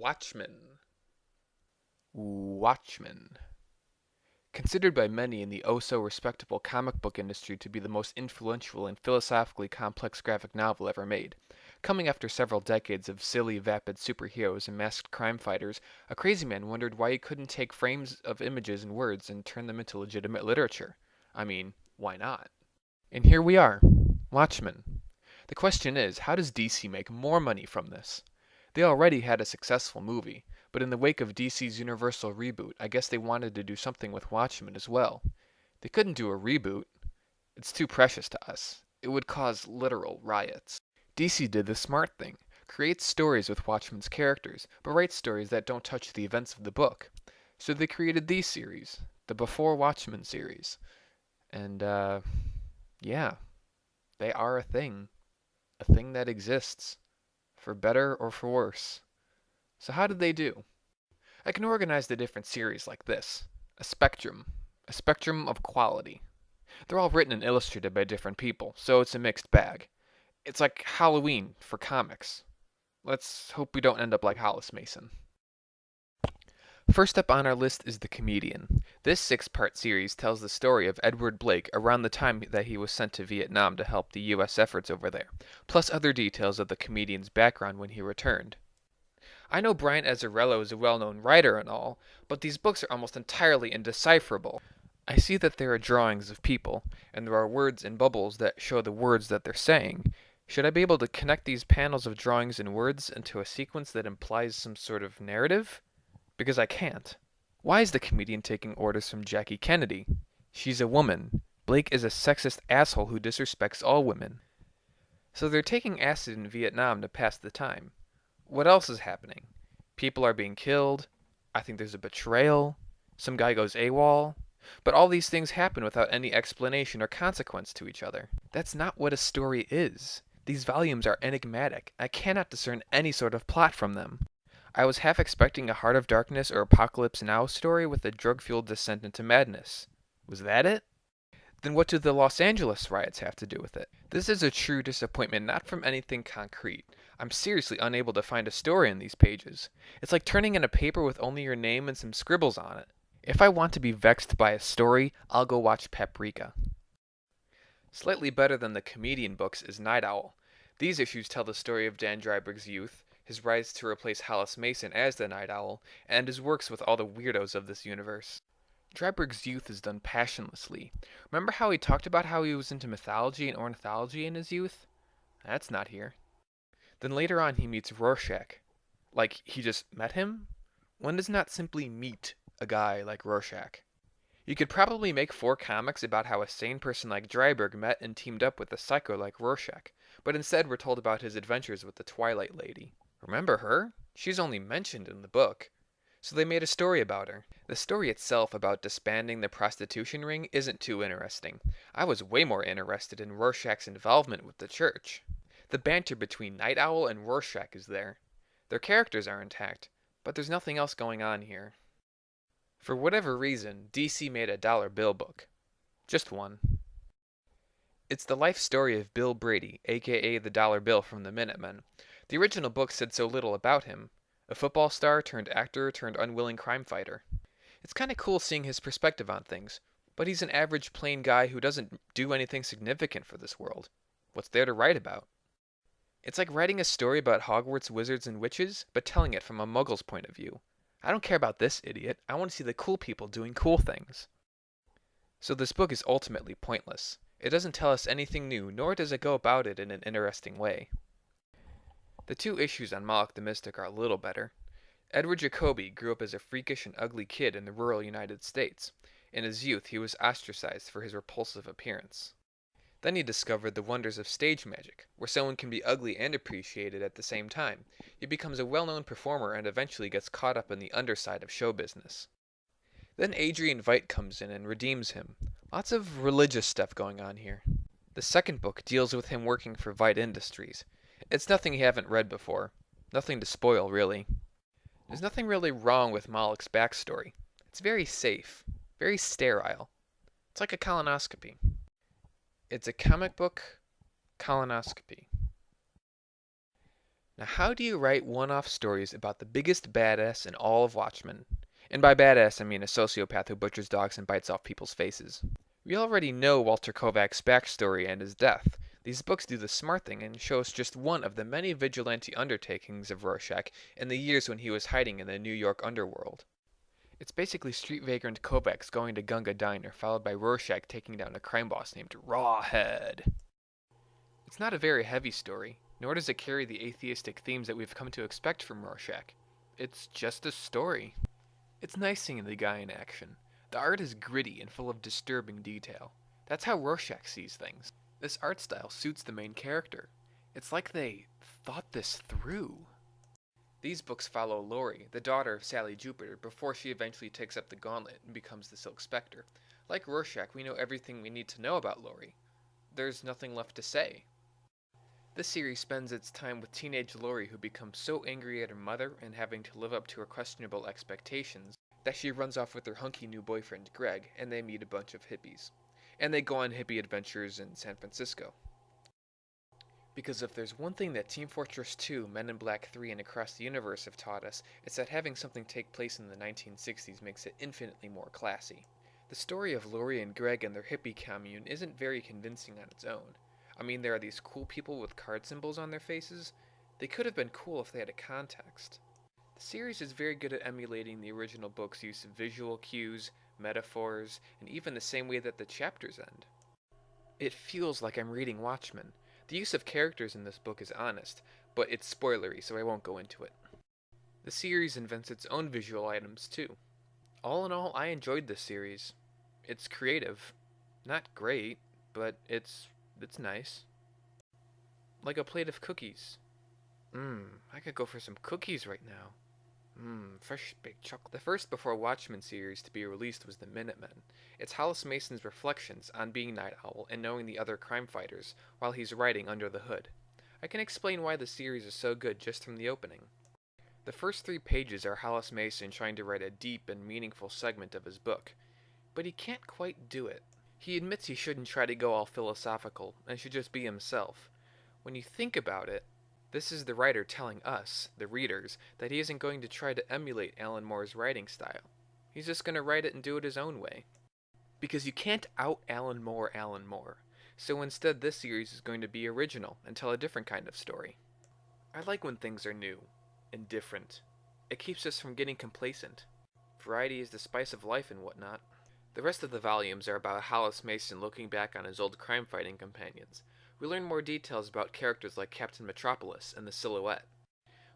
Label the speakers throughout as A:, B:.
A: Watchmen. Watchmen. Considered by many in the oh-so-respectable comic book industry to be the most influential and philosophically complex graphic novel ever made. Coming after several decades of silly, vapid superheroes and masked crime fighters, a crazy man wondered why he couldn't take frames of images and words and turn them into legitimate literature. I mean, why not? And here we are, Watchmen. The question is, how does DC make more money from this? They already had a successful movie, but in the wake of DC's Universal reboot, I guess they wanted to do something with Watchmen as well. They couldn't do a reboot. It's too precious to us. It would cause literal riots. DC did the smart thing. Create stories with Watchmen's characters, but write stories that don't touch the events of the book. So they created these series, the Before Watchmen series. And, yeah, they are a thing. A thing that exists. For better or for worse. So how did they do? I can organize the different series like this. A spectrum of quality. They're all written and illustrated by different people, so it's a mixed bag. It's like Halloween for comics. Let's hope we don't end up like Hollis Mason. First up on our list is The Comedian. This six-part series tells the story of Edward Blake around the time that he was sent to Vietnam to help the U.S. efforts over there, plus other details of the comedian's background when he returned. I know Brian Azzarello is a well-known writer and all, but these books are almost entirely indecipherable. I see that there are drawings of people, and there are words and bubbles that show the words that they're saying. Should I be able to connect these panels of drawings and words into a sequence that implies some sort of narrative? Because I can't. Why is the comedian taking orders from Jackie Kennedy? She's a woman. Blake is a sexist asshole who disrespects all women. So they're taking acid in Vietnam to pass the time. What else is happening? People are being killed. I think there's a betrayal. Some guy goes AWOL. But all these things happen without any explanation or consequence to each other. That's not what a story is. These volumes are enigmatic. I cannot discern any sort of plot from them. I was half expecting a Heart of Darkness or Apocalypse Now story with a drug-fueled descent into madness. Was that it? Then what do the Los Angeles riots have to do with it? This is a true disappointment, not from anything concrete. I'm seriously unable to find a story in these pages. It's like turning in a paper with only your name and some scribbles on it. If I want to be vexed by a story, I'll go watch Paprika. Slightly better than the comedian books is Night Owl. These issues tell the story of Dan Dreiberg's youth, his rise to replace Hollis Mason as the Night Owl, and his works with all the weirdos of this universe. Dreiberg's youth is done passionlessly. Remember how he talked about how he was into mythology and ornithology in his youth? That's not here. Then later on he meets Rorschach. Like, he just met him? One does not simply meet a guy like Rorschach. You could probably make 4 comics about how a sane person like Dreiberg met and teamed up with a psycho like Rorschach, but instead we're told about his adventures with the Twilight Lady. Remember her? She's only mentioned in the book. So they made a story about her. The story itself about disbanding the prostitution ring isn't too interesting. I was way more interested in Rorschach's involvement with the church. The banter between Night Owl and Rorschach is there. Their characters are intact, but there's nothing else going on here. For whatever reason, DC made a dollar bill book. Just one. It's the life story of Bill Brady, aka the Dollar Bill from the Minutemen. The original book said so little about him. A football star turned actor turned unwilling crime fighter. It's kinda cool seeing his perspective on things, but he's an average plain guy who doesn't do anything significant for this world. What's there to write about? It's like writing a story about Hogwarts wizards and witches, but telling it from a muggle's point of view. I don't care about this idiot, I want to see the cool people doing cool things. So this book is ultimately pointless. It doesn't tell us anything new, nor does it go about it in an interesting way. The 2 issues on Moloch the Mystic are a little better. Edward Jacoby grew up as a freakish and ugly kid in the rural United States. In his youth, he was ostracized for his repulsive appearance. Then he discovered the wonders of stage magic, where someone can be ugly and appreciated at the same time. He becomes a well-known performer and eventually gets caught up in the underside of show business. Then Adrian Veidt comes in and redeems him. Lots of religious stuff going on here. The second book deals with him working for Veidt Industries. It's nothing you haven't read before. Nothing to spoil, really. There's nothing really wrong with Moloch's backstory. It's very safe. Very sterile. It's like a colonoscopy. It's a comic book colonoscopy. Now, how do you write one-off stories about the biggest badass in all of Watchmen? And by badass, I mean a sociopath who butchers dogs and bites off people's faces. We already know Walter Kovac's backstory and his death. These books do the smart thing and show us just one of the many vigilante undertakings of Rorschach in the years when he was hiding in the New York underworld. It's basically street vagrant Kovacs going to Gunga Diner, followed by Rorschach taking down a crime boss named Rawhead. It's not a very heavy story, nor does it carry the atheistic themes that we've come to expect from Rorschach. It's just a story. It's nice seeing the guy in action. The art is gritty and full of disturbing detail. That's how Rorschach sees things. This art style suits the main character. It's like they thought this through. These books follow Laurie, the daughter of Sally Jupiter, before she eventually takes up the gauntlet and becomes the Silk Spectre. Like Rorschach, we know everything we need to know about Laurie. There's nothing left to say. This series spends its time with teenage Laurie, who becomes so angry at her mother and having to live up to her questionable expectations that she runs off with her hunky new boyfriend Greg, and they meet a bunch of hippies. And they go on hippie adventures in San Francisco. Because if there's one thing that Team Fortress 2, Men in Black 3, and Across the Universe have taught us, it's that having something take place in the 1960s makes it infinitely more classy. The story of Laurie and Greg and their hippie commune isn't very convincing on its own. I mean, there are these cool people with card symbols on their faces. They could have been cool if they had a context. The series is very good at emulating the original book's use of visual cues, metaphors, and even the same way that the chapters end. It feels like I'm reading Watchmen. The use of characters in this book is honest, but it's spoilery, so I won't go into it. The series invents its own visual items, too. All in all, I enjoyed this series. It's creative. Not great, but it's nice. Like a plate of cookies. I could go for some cookies right now. Fresh baked chocolate. The first before Watchmen series to be released was The Minutemen. It's Hollis Mason's reflections on being Night Owl and knowing the other crime fighters while he's writing under the hood. I can explain why the series is so good just from the opening. The first 3 pages are Hollis Mason trying to write a deep and meaningful segment of his book, but he can't quite do it. He admits he shouldn't try to go all philosophical and should just be himself. When you think about it, this is the writer telling us, the readers, that he isn't going to try to emulate Alan Moore's writing style. He's just going to write it and do it his own way. Because you can't out Alan Moore. So instead this series is going to be original and tell a different kind of story. I like when things are new and different. It keeps us from getting complacent. Variety is the spice of life and whatnot. The rest of the volumes are about Hollis Mason looking back on his old crime-fighting companions. We learn more details about characters like Captain Metropolis and the Silhouette.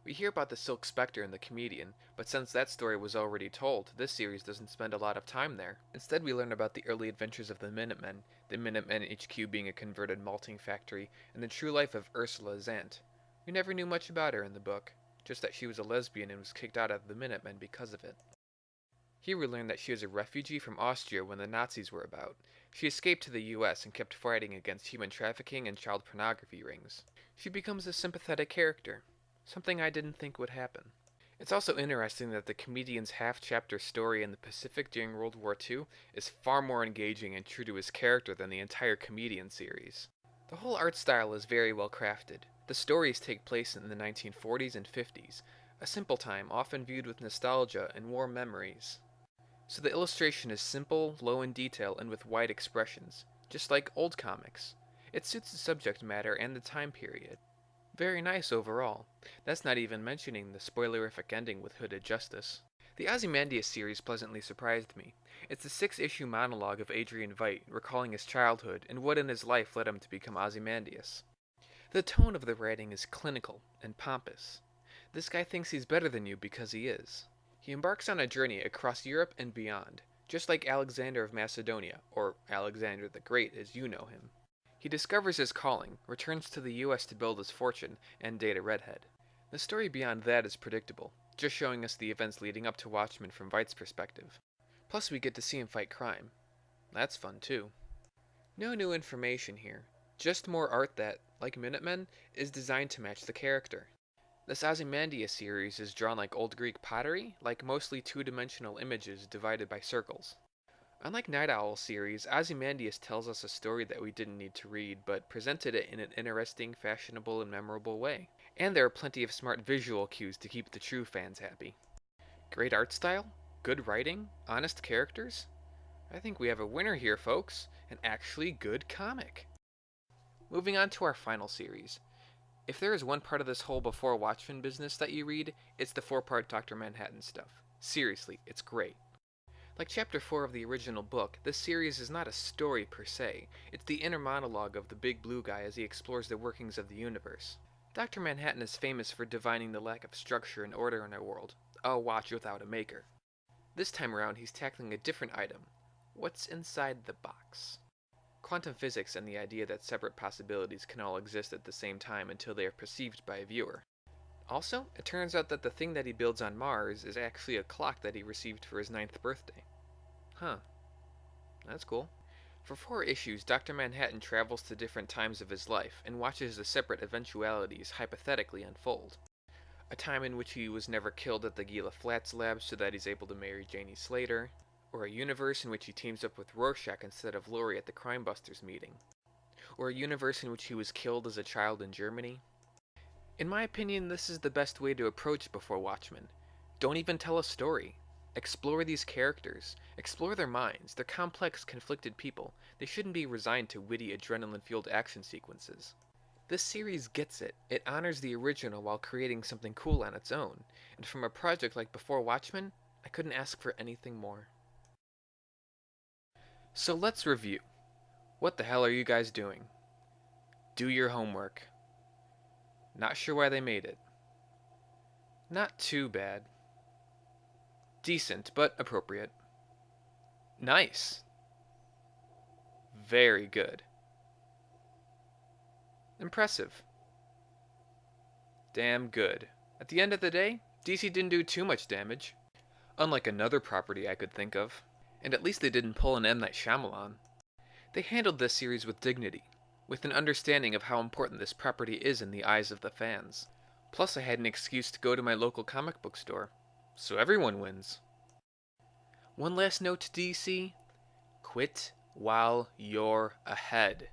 A: We hear about the Silk Spectre and the Comedian, but since that story was already told, this series doesn't spend a lot of time there. Instead, we learn about the early adventures of the Minutemen HQ being a converted malting factory, and the true life of Ursula Zant. We never knew much about her in the book, just that she was a lesbian and was kicked out of the Minutemen because of it. Here we learn that she was a refugee from Austria when the Nazis were about. She escaped to the US and kept fighting against human trafficking and child pornography rings. She becomes a sympathetic character, something I didn't think would happen. It's also interesting that the comedian's half-chapter story in the Pacific during World War II is far more engaging and true to his character than the entire Comedian series. The whole art style is very well crafted. The stories take place in the 1940s and 50s, a simple time often viewed with nostalgia and warm memories. So the illustration is simple, low in detail, and with wide expressions, just like old comics. It suits the subject matter and the time period. Very nice overall. That's not even mentioning the spoilerific ending with Hooded Justice. The Ozymandias series pleasantly surprised me. It's a 6-issue monologue of Adrian Veidt recalling his childhood and what in his life led him to become Ozymandias. The tone of the writing is clinical and pompous. This guy thinks he's better than you because he is. He embarks on a journey across Europe and beyond, just like Alexander of Macedonia, or Alexander the Great as you know him. He discovers his calling, returns to the US to build his fortune, and date a redhead. The story beyond that is predictable, just showing us the events leading up to Watchmen from Veidt's perspective. Plus we get to see him fight crime. That's fun too. No new information here, just more art that, like Minutemen, is designed to match the character. This Ozymandias series is drawn like old Greek pottery, like mostly two-dimensional images divided by circles. Unlike Night Owl series, Ozymandias tells us a story that we didn't need to read, but presented it in an interesting, fashionable, and memorable way. And there are plenty of smart visual cues to keep the true fans happy. Great art style, good writing, honest characters. I think we have a winner here, folks. An actually good comic. Moving on to our final series. If there is one part of this whole Before Watchmen business that you read, it's the 4-part Dr. Manhattan stuff. Seriously, it's great. Like Chapter 4 of the original book, this series is not a story per se, it's the inner monologue of the Big Blue Guy as he explores the workings of the universe. Dr. Manhattan is famous for divining the lack of structure and order in our world, a watch without a maker. This time around, he's tackling a different item. What's inside the box? Quantum physics and the idea that separate possibilities can all exist at the same time until they are perceived by a viewer. Also, it turns out that the thing that he builds on Mars is actually a clock that he received for his 9th birthday. Huh. That's cool. For 4 issues, Dr. Manhattan travels to different times of his life and watches the separate eventualities hypothetically unfold. A time in which he was never killed at the Gila Flats lab so that he's able to marry Janie Slater, or a universe in which he teams up with Rorschach instead of Laurie at the Crime Busters meeting, or a universe in which he was killed as a child in Germany. In my opinion, this is the best way to approach Before Watchmen. Don't even tell a story. Explore these characters. Explore their minds. They're complex, conflicted people. They shouldn't be resigned to witty, adrenaline-fueled action sequences. This series gets it. It honors the original while creating something cool on its own. And from a project like Before Watchmen, I couldn't ask for anything more. So let's review. What the hell are you guys doing? Do your homework. Not sure why they made it. Not too bad. Decent, but appropriate. Nice. Very good. Impressive. Damn good. At the end of the day, DC didn't do too much damage. Unlike another property I could think of. And at least they didn't pull an M. Night Shyamalan. They handled this series with dignity, with an understanding of how important this property is in the eyes of the fans. Plus I had an excuse to go to my local comic book store. So everyone wins. One last note to DC. Quit while you're ahead.